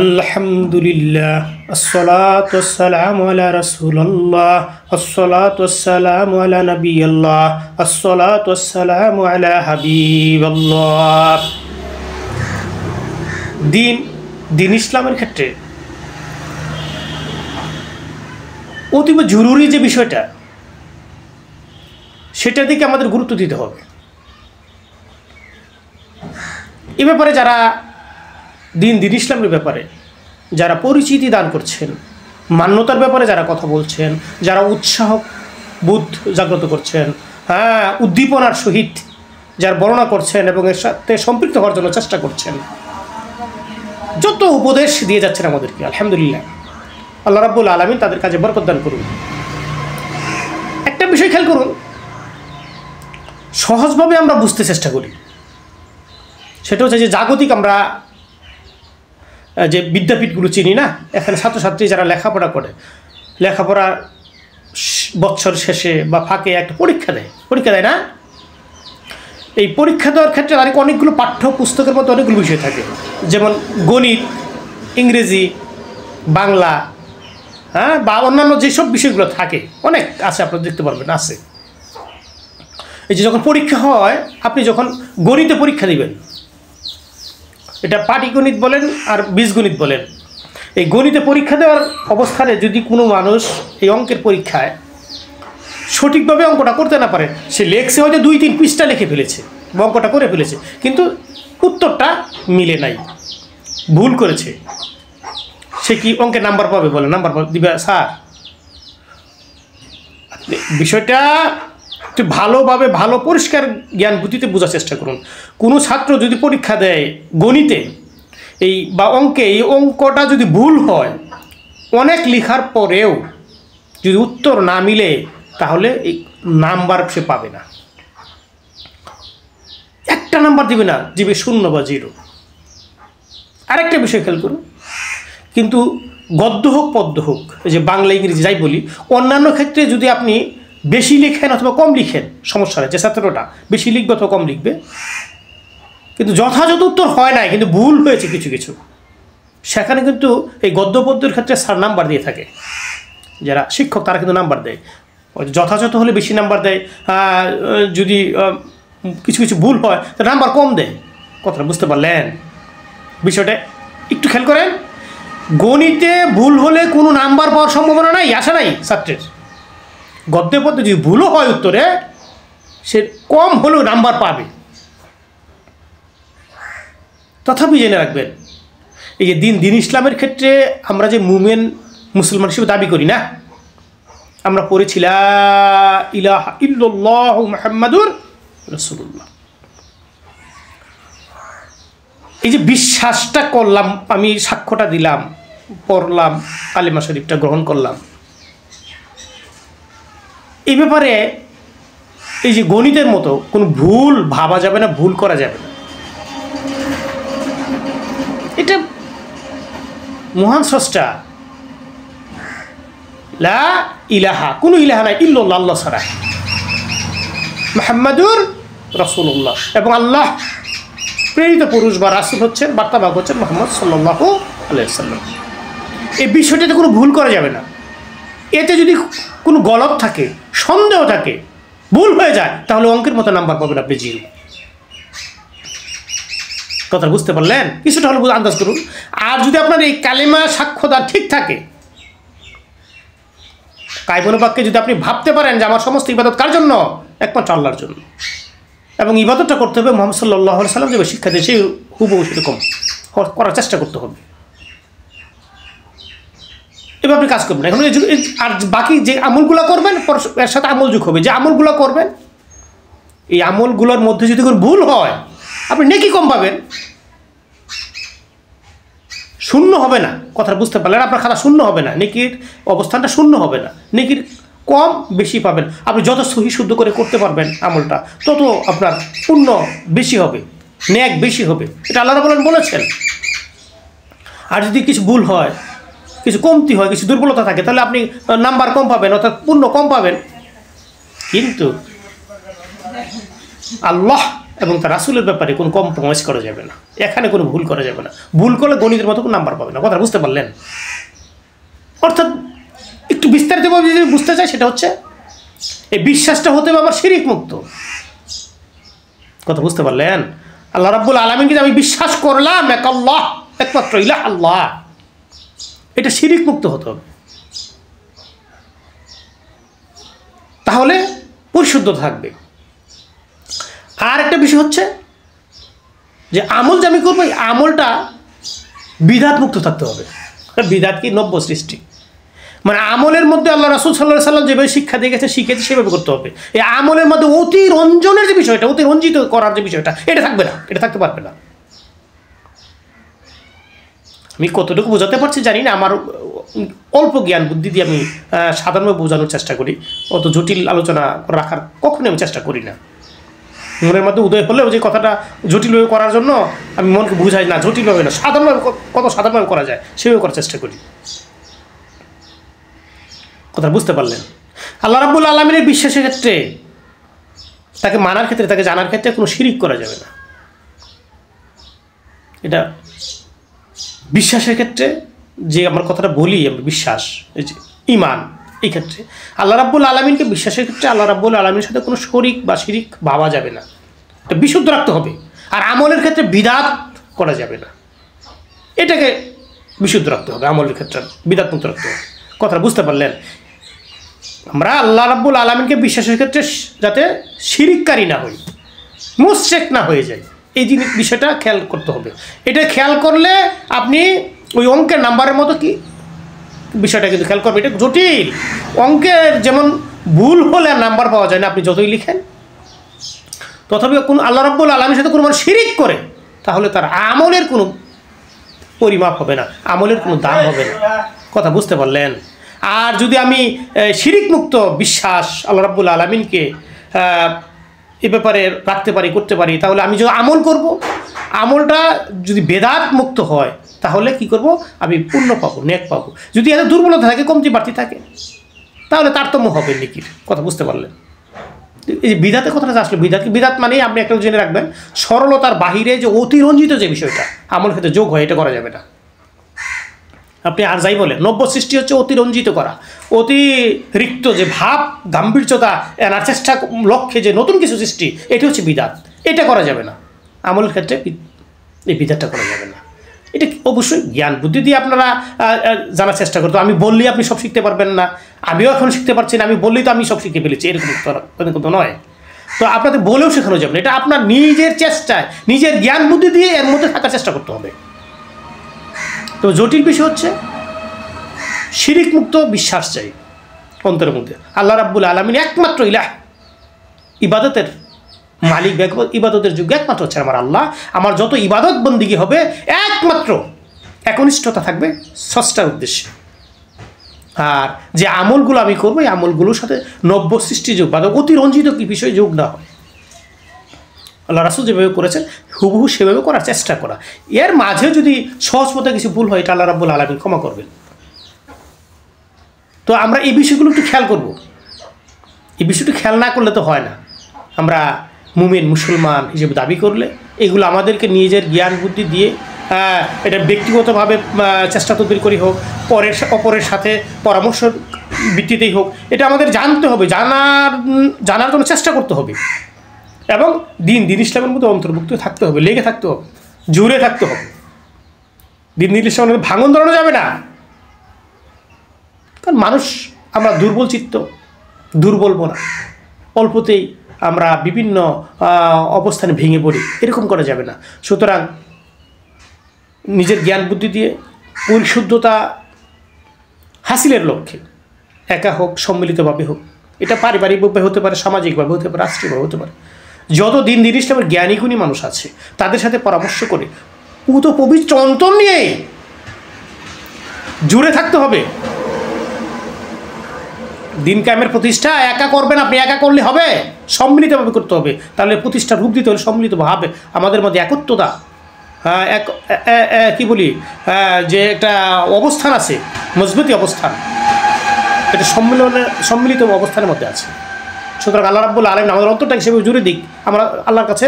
আলহামদুলিল্লাহ আসসালাতু ওয়াসসালামু আলা রাসূলিল্লাহ আসসালাতু ওয়াসসালামু আলা নবিয়্যিল্লাহ আসসালাতু ওয়াসসালামু আলা হাবিবিল্লাহ। দিন ইসলামের ক্ষেত্রে অতীব জরুরি যে বিষয়টা, সেটার দিকে আমাদের গুরুত্ব দিতে হবে। এ ব্যাপারে যারা দিন ইসলামের ব্যাপারে যারা পরিচিতি দান করছেন, মান্যতার ব্যাপারে যারা কথা বলছেন, যারা উৎসাহ বোধ জাগ্রত করছেন, উদ্দীপনার সহিত যার বর্ণনা করছেন এবং এর সাথে সম্পৃক্ত হওয়ার জন্য চেষ্টা করছেন, যত উপদেশ দিয়ে যাচ্ছেন আমাদেরকে, আলহামদুলিল্লাহ, আল্লাহ রাব্বুল আলামিন তাদের কাজে বরকত দান করুন। একটা বিষয় খেয়াল করুন, সহজভাবে আমরা বুঝতে চেষ্টা করি, সেটা হচ্ছে যে জাগতিক আমরা যে বিদ্যাপীঠগুলো চিনি না, এখানে ছাত্রছাত্রী যারা লেখাপড়া করে, লেখাপড়া বৎসর শেষে বা ফাঁকে একটা পরীক্ষা দেয় না? এই পরীক্ষা দেওয়ার ক্ষেত্রে তাদের অনেকগুলো পাঠ্য পুস্তকের মধ্যে অনেকগুলো বিষয় থাকে, যেমন গণিত, ইংরেজি, বাংলা, বা অন্যান্য যেসব বিষয়গুলো থাকে অনেক আছে, আপনারা দেখতে পারবেন আছে। এই যে যখন পরীক্ষা হয়, আপনি যখন গণিতে পরীক্ষা দিবেন, এটা পাটিগণিত বলেন আর বীজগণিত বলেন, এই গণিতে পরীক্ষা দেওয়ার অবস্থানে যদি কোনো মানুষ এই অঙ্কের পরীক্ষায় সঠিকভাবে অঙ্কটা করতে না পারে, সে লেখছে হয়তো 2-3 পৃষ্ঠা লিখে ফেলেছে বা অঙ্কটা করে ফেলেছে, কিন্তু উত্তরটা মিলে নাই, ভুল করেছে, সে কি অঙ্কে নাম্বার পাবে? বলে নাম্বার দিবে স্যার? বিষয়টা একটু ভালোভাবে ভালো পরিষ্কার জ্ঞান বুদ্ধিতে বোঝার চেষ্টা করুন। কোনো ছাত্র যদি পরীক্ষা দেয় গণিতে বা অঙ্কে, এই অঙ্কটা যদি ভুল হয়, অনেক লেখার পরেও যদি উত্তর না মিলে, তাহলে এই নাম্বার সে পাবে না, একটা নাম্বার দিবে না, দিবে 0 বা 0। আরেকটা বিষয় খেয়াল করুন, কিন্তু গদ্য হোক পদ্য হোক, এই যে বাংলা ইংরেজি যাই বলি, অন্যান্য ক্ষেত্রে যদি আপনি বেশি লিখেন অথবা কম লিখেন, সমস্যা নেই, যে ছাত্রটা বেশি লিখবে অথবা কম লিখবে, কিন্তু যথাযথ উত্তর হয় নাই, কিন্তু ভুল হয়েছে কিছু, সেখানে কিন্তু এই গদ্য পদ্যের ক্ষেত্রে স্যার নাম্বার দিয়ে থাকে, যারা শিক্ষক তারা কিন্তু নাম্বার দেয়, যথাযথ হলে বেশি নাম্বার দেয়, যদি কিছু ভুল হয় তো নাম্বার কম দেয়। কথাটা বুঝতে পারলেন? বিষয়টা একটু খেয়াল করেন, গণিতে ভুল হলে কোনো নাম্বার পাওয়ার সম্ভাবনা নাই, আশা নাই ছাত্রের। গদ্যে পদ্যে যদি ভুলও হয় উত্তরে, সে কম হলেও নাম্বার পাবে। তথাপি জেনে রাখবেন, এই যে দিন ইসলামের ক্ষেত্রে আমরা যে মুসলমান হিসেবে দাবি করি না, আমরা পড়েছি লা ইলাহা ইল্লাল্লাহু মুহাম্মাদুর রাসূলুল্লাহ, এই যে বিশ্বাসটা করলাম, আমি সাক্ষ্যটা দিলাম, পড়লাম, কালিমা শরীফটা গ্রহণ করলাম, এই ব্যাপারে এই যে গণিতের মতো কোনো ভুল ভাবা যাবে না, ভুল করা যাবে না। এটা মহান স্রষ্টা, লা ইলাহা, কোনো ইলাহা নাই ইল্লাল্লাহ, আল্লাহ ছাড়া, মুহাম্মাদুর রাসূলুল্লাহ, এবং আল্লাহ প্রেরিত পুরুষ বা রাসূল হচ্ছেন, বার্তাবাহক হচ্ছেন মুহাম্মদ সাল্লাল্লাহু আলাইহি ওয়াসাল্লাম। এই বিষয়টাতে কোনো ভুল করা যাবে না। এতে যদি কোনো গলত থাকে, সন্দেহ থাকে, ভুল হয়ে যায়, তাহলে অঙ্কের মতো নাম্বার পাবেন আপনি 0। কথা বুঝতে পারলেন? কিছুটা হলে আন্দাজ করুন। আর যদি আপনার এই কালেমা সাক্ষ্যদান ঠিক থাকে, কায়বনুবাক্যে যদি আপনি ভাবতে পারেন যে আমার সমস্ত ইবাদত কার জন্য? একমাত্র আল্লাহর জন্য, এবং ইবাদতটা করতে হবে মুহাম্মদ সাল্লাল্লাহু আলাইহি ওয়াসাল্লাম যেভাবে শিক্ষা দিয়ে, সেই হুবহু সেরকম করার চেষ্টা করতে হবে। এবার আপনি কাজ করবেন। এখন আর বাকি যে আমলগুলো করবেন, এর সাথে আমল যোগ হবে। যে আমলগুলো করবেন, এই আমলগুলোর মধ্যে যদি কোনো ভুল হয়, আপনি নেকি কম পাবেন, শূন্য হবে না। কথা বুঝতে পারলেন? আপনার খাতা শূন্য হবে না, নেকির অবস্থানটা শূন্য হবে না, নেকির কম বেশি পাবেন। আপনি যত সহি শুদ্ধ করে করতে পারবেন আমলটা, তত আপনার পুণ্য বেশি হবে, নেক বেশি হবে। এটা আল্লাহ রাব্বুল আলামিন বলেছেন। আর যদি কিছু ভুল হয়, কিছু কমতি হয়, কিছু দুর্বলতা থাকে, তাহলে আপনি নাম্বার কম পাবেন, অর্থাৎ পুণ্য কম পাবেন। কিন্তু আল্লাহ এবং তার রাসূলের ব্যাপারে কোনো কম্প্রোমাইজ করা যাবে না, এখানে কোনো ভুল করা যাবে না। ভুল করলে গণিতের মতো কোনো নাম্বার পাবে না, কথা বুঝতে পারলেন? অর্থাৎ একটু বিস্তারিতভাবে যদি বুঝতে চাই, সেটা হচ্ছে এই বিশ্বাসটা হতে হবে আমার শিরিক মুক্ত। কথা বুঝতে পারলেন? আল্লাহ রাব্বুল আলামিনকে আমি বিশ্বাস করলাম এক আল্লাহ, একমাত্র ইলাহ আল্লাহ, এটা শিরিক মুক্ত হতে হবে, তাহলে পরিশুদ্ধ থাকবে। আর একটা বিষয় হচ্ছে যে আমল যে আমি করবো, এই আমলটা বিদাত মুক্ত থাকতে হবে। বিদাত কি? নব্য সৃষ্টি। মানে আমলের মধ্যে আল্লাহ রাসূল সাল্লাল্লাহু আলাইহি সাল্লাম যেভাবে শিক্ষা দিয়ে গেছে, শিখেছে, সেভাবে করতে হবে। এই আমলের মধ্যে অতিরঞ্জনের যে বিষয়টা, অতিরঞ্জিত করার যে বিষয়টা, এটা থাকবে না, এটা থাকতে পারবে না। আমি কতটুকু বোঝাতে পারছি জানি না, আমার অল্প জ্ঞান বুদ্ধি দিয়ে আমি সাধারণভাবে বোঝানোর চেষ্টা করি, অত জটিল আলোচনা রাখার কখনোই আমি চেষ্টা করি না। মনের মধ্যে উদয় হলেও যে কথাটা জটিলভাবে করার জন্য আমি মনকে বুঝাই না, জটিলভাবে না, সাধারণভাবে কত সাধারণভাবে করা যায় সেভাবে করার চেষ্টা করি। কথা বুঝতে পারলেন? আল্লাহ রাব্বুল আলামিনের বিশ্বাসের ক্ষেত্রে, তাকে মানার ক্ষেত্রে, তাকে জানার ক্ষেত্রে কোনো শিরিক করা যাবে না। এটা বিশ্বাসের ক্ষেত্রে যে আমার কথাটা বলি, আমি বিশ্বাস, এই যে ঈমান, এই ক্ষেত্রে আল্লাহ রাব্বুল আলামিনকে বিশ্বাসের ক্ষেত্রে আল্লাহ রাব্বুল আলামিনের সাথে কোনো শরিক বা শিরিক ভাবা যাবে না, এটা বিশুদ্ধ রাখতে হবে। আর আমলের ক্ষেত্রে বিদাত করা যাবে না, এটাকে বিশুদ্ধ রাখতে হবে। আমলের ক্ষেত্রে বিদাত মুক্ত রাখতে হবে। কথাটা বুঝতে পারলেন? আমরা আল্লাহ রাব্বুল আলামিনকে বিশ্বাসের ক্ষেত্রে যাতে শিরিককারী না হই, মুশরিক না হয়ে যায়, এই বিষয়টা খেয়াল করতে হবে। এটা খেয়াল করলে আপনি ওই অঙ্কের নাম্বারের মতো কি বিষয়টা কিন্তু খেয়াল করবে। এটা জটিল অঙ্কের, যেমন ভুল হলে নাম্বার পাওয়া যায় না, আপনি যতই লিখেন। তথাপি কোনো আল্লাহ রাব্বুল আলামিনের সাথে কোনো মানুষ শিরিক করে, তাহলে তার আমলের কোনো পরিমাপ হবে না, আমলের কোনো দাম হবে না। কথা বুঝতে পারলেন? আর যদি আমি শিরিক মুক্ত বিশ্বাস আল্লাহ রাব্বুল আলামিনকে এ ব্যাপারে রাখতে পারি, করতে পারি, তাহলে আমি যদি আমল করব, আমলটা যদি বেদাত মুক্ত হয়, তাহলে কি করব? আমি পুণ্য পাবো, নেক পাবো। যদি এত দুর্বলতা থাকে, কমতি বাড়তি থাকে, তাহলে তারতম্য হবে নেকির। কথা বুঝতে পারলেন? এই যে বিদাতের কথাটা আসলে, বিদাত মানে আপনি একটা জেনে রাখবেন, সরলতার বাহিরে যে অতিরঞ্জিত যে বিষয়টা আমল ক্ষেত্রে যোগ হয়, এটা করা যাবে না। আপনি আর যাই বলেন, নব্য সৃষ্টি হচ্ছে অতিরঞ্জিত করা, অতিরিক্ত যে ভাব গাম্ভীর্যতা এনার চেষ্টা লক্ষ্যে যে নতুন কিছু সৃষ্টি, এটি হচ্ছে বিদাত। এটা করা যাবে না আমলের ক্ষেত্রে, এই বিদাতটা করা যাবে না। এটা অবশ্যই জ্ঞান বুদ্ধি দিয়ে আপনারা জানার চেষ্টা করতো। আমি বললেই আপনি সব শিখতে পারবেন না, আমিও এখন শিখতে পারছি না, আমি বললেই তো আমি সব শিখে ফেলেছি, এরকম তো নয়। তো আপনাদের বলেও শেখানো যাবে না, এটা আপনার নিজের চেষ্টায়, নিজের জ্ঞান বুদ্ধি দিয়ে এর মধ্যে থাকার চেষ্টা করতে হবে। তো জটিল বিষয় হচ্ছে শিরিক মুক্ত বিশ্বাস চাই অন্তরের মধ্যে। আল্লাহ রাব্বুল আলামিন একমাত্র ইলাহ, ইবাদতের মালিক, ইবাদতের যোগ্য একমাত্র হচ্ছে আমার আল্লাহ। আমার যত ইবাদত বন্দিগি হবে একমাত্র একনিষ্ঠতা থাকবে স্রষ্টার উদ্দেশ্যে। আর যে আমলগুলো আমি করবো, এই আমলগুলোর সাথে নব্য সৃষ্টি যোগ বা অতিরঞ্জিত কি বিষয় যোগ না হয়। আল্লাহ রাসূল যেভাবে করেছেন হুবহু সেভাবে করার চেষ্টা করা। এর মাঝে যদি সহজ পথে কিছু ভুল হয়, এটা আল্লাহ রাব্বুল আলামিন ক্ষমা করবেন। তো আমরা এই বিষয়গুলো একটু খেয়াল করব। এই বিষয়টি খেয়াল না করলে তো হয় না। আমরা মুমিন মুসলমান হিসেবে দাবি করলে এগুলো আমাদেরকে নিজের জ্ঞান বুদ্ধি দিয়ে এটা ব্যক্তিগতভাবে চেষ্টা তদবির করি হোক, অপরের সাথে পরামর্শ ভিত্তিতেই হোক, এটা আমাদের জানতে হবে, জানার জন্য চেষ্টা করতে হবে। এবং দিন ইসলামের মধ্যে অন্তর্ভুক্ত থাকতে হবে, লেগে থাকতে হবে, জুড়ে থাকতে হবে। দিন ইসলামের ভাঙন ধরানো যাবে না। কারণ মানুষ আমরা দুর্বল চিত্ত, দুর্বল মনা, অল্পতেই আমরা বিভিন্ন অবস্থানে ভেঙে পড়ি, এরকম করা যাবে না। সুতরাং নিজের জ্ঞান বুদ্ধি দিয়ে পরিশুদ্ধতা হাসিলের লক্ষ্যে একা হোক, সম্মিলিতভাবে হোক, এটা পারিবারিকভাবে হতে পারে, সামাজিকভাবে হতে পারে, রাষ্ট্রীয়ভাবে হতে পারে, যত দিন ইসলামের জ্ঞানী গুণী মানুষ আছে তাদের সাথে পরামর্শ করে পুত পবিত্র অন্তর নিয়ে জুড়ে থাকতে হবে। দিন কায়েমের প্রতিষ্ঠা একা করবেন আপনি, একা করলে হবে, সম্মিলিতভাবে করতে হবে। তাহলে প্রতিষ্ঠা রূপ দিতে হলে সম্মিলিতভাবে আমাদের মধ্যে একত্বতা, কি বলি, যে একটা অবস্থান আছে, মজবুতি অবস্থান, এটা সম্মিলিত অবস্থানের মধ্যে আছে। সুতরাং আল্লাহ রাব্বুল আলামিন আমাদের অন্তরটা হিসেবে জুড়ে দিক, আমরা আল্লাহর কাছে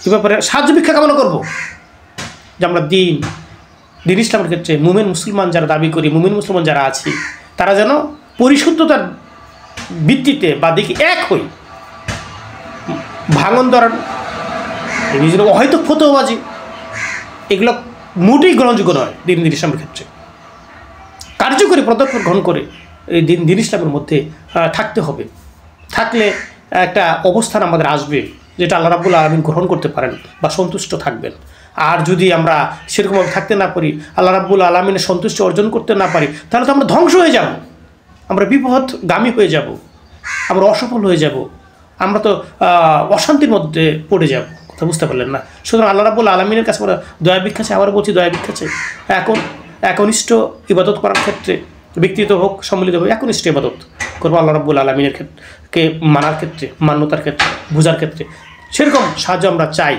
এ ব্যাপারে সাহায্য ভিক্ষা কামনা করবো যে আমরা দিন ইসলামের ক্ষেত্রে মুমিন মুসলমান যারা দাবি করি, মুমিন মুসলমান যারা আছি, তারা যেন পরিশুদ্ধতার ভিত্তিতে বা দেখি এক হই। ভাঙন ধরান হয়তো ফতোয়াবাজি এগুলো মোটেই গ্রহণযোগ্য নয়। দিন ইসলামের ক্ষেত্রে কার্যকরী পদক্ষেপ গ্রহণ করে এই দিন ইসলামের মধ্যে থাকতে হবে। থাকলে একটা অবস্থান আমাদের আসবে যেটা আল্লাহ রাব্বুল আলামিন গ্রহণ করতে পারেন বা সন্তুষ্ট থাকবেন। আর যদি আমরা সেরকমভাবে থাকতে না পারি, আল্লাহ রাব্বুল আলামিনের সন্তুষ্টি অর্জন করতে না পারি, তাহলে তো আমরা ধ্বংস হয়ে যাব, আমরা বিপদগামী হয়ে যাব, আমরা অসফল হয়ে যাব, আমরা তো অশান্তির মধ্যে পড়ে যাব। কথা বুঝতে পারলেন না? সুতরাং আল্লাহ রাব্বুল আলামিনের কাছে আমরা দয়া ভিক্ষা চাই। আবারও বলছি, দয়া ভিক্ষা চাই। একনিষ্ঠ ইবাদত করার ক্ষেত্রে, ব্যক্তিগত হোক সম্মিলিত হোক, একনিষ্ঠ ইবাদত করবো আল্লাহ রাব্বুল আলামিনের ক্ষেত্রে, মানার ক্ষেত্রে, মান্যতার ক্ষেত্রে, বোঝার ক্ষেত্রে। সেরকম সাহায্য আমরা চাই।